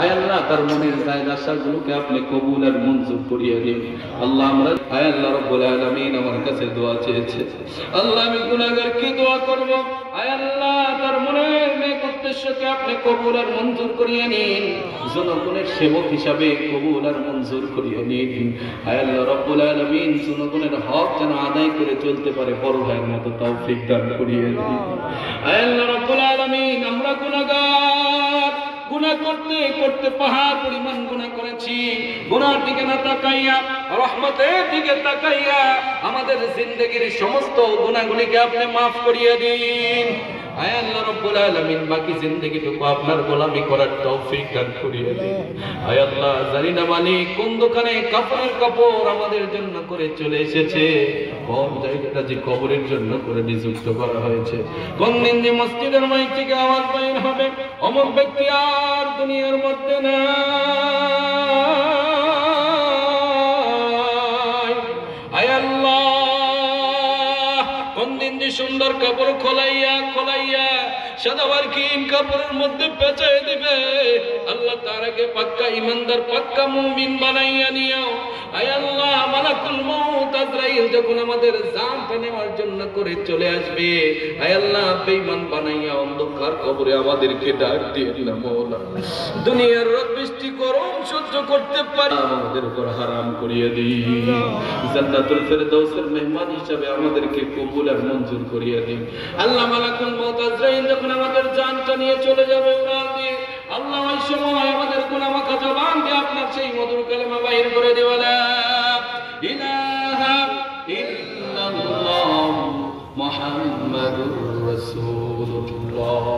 আয় আল্লাহ তার মনের চাহিদা আশাগুলোকে আপনি কবুল আর মঞ্জুর করিয়ে দিন আল্লাহ। আমরা আয় আল্লাহ রাব্বুল আলামিন আমার কাছে দোয়া চেয়েছে আল্লাহ, আমি গুনাহগার কি দোয়া করব? আয় আল্লাহ তার মনের নেক উদ্দেশ্যকে আপনি কবুল আর মঞ্জুর করিয়ে নিন, জনগণের সেবক হিসাবে কবুল আর মঞ্জুর করিয়ে নিন। আয় আল্লাহ রাব্বুল আলামিন জনগণের হক যেন আদায় করে চলতে পারে বড় ভাইয়ের মতো তৌফিক দান করিয়ে দিন। আয় আল্লাহ রাব্বুল আলামিন আমরা গুনাহগার, গুনাহ করতে করতে পাহাড় পরিমাণ গুনাহ করেছি, গুনাহর দিকে না তাকাইয়া রহমতের দিকে তাকাইয়া আমাদের জিন্দেগির সমস্ত গুনাহগুলিকে আপনি মাফ করিয়ে দিন। আয় আল্লাহ রাব্বুল আলামিন বাকি জিন্দেগিটুকু আপনার গোলামি করার তৌফিক দান করিয়ে দিন। আয় আল্লাহ জানি না মালিক কোন দোকানে কাপড়ের কাপড় আমাদের জন্য করে চলে এসেছে, কোন জায়গাটা যে কবরের জন্য করে নিযুক্ত করা হয়েছে, কোন দিন যে মসজিদের মাইক থেকে আওয়াজ বাইর হবে অমুক ব্যক্তি আর দুনিয়ার মধ্যে নাই। আয় আল্লাহ কোন দিন যে সুন্দর কাপড় খোলাইয়া খোলাইয়া সাদাবার কিন কাপড়ের মধ্যে পেঁচাই দিবে, আল্লাহ তার আগে পাক্কা ইমানদার পাক্কা মুমিন বানাইয়া নিও। আয় আল্লাহ মালাকুল মউত আজরাইল যখন আমাদের জানটা নেওয়ার জন্য করে চলে আসবে, আয় আল্লাহ বেঈমান বানাইয়া অন্ধকার কবরে আমাদেরকে ডাক দিয়ে না মওলা, দুনিয়ার রোদ বৃষ্টি গরম সহ্য করতে পারি আমাদের উপর হারাম করিয়ে দিন, জান্নাতুল ফেরদাউসের মেহমান হিসেবে আমাদেরকে কবুল আর মঞ্জুর করিয়ে দিন। আল্লাহ মালাকুল মউত আজরাইল যখন আমাদের জানটা নিয়ে চলে যাবে উড়াল দিয়ে, আল্লাহ ওই সময় আমাদের গুনাহ মাখা জবান দিয়ে আপনার সেই মধুর কালেমা বাইর করে দিও, লা ইলাহা ইল্লাল্লাহ মুহাম্মাদুর রাসূলুল্লাহ।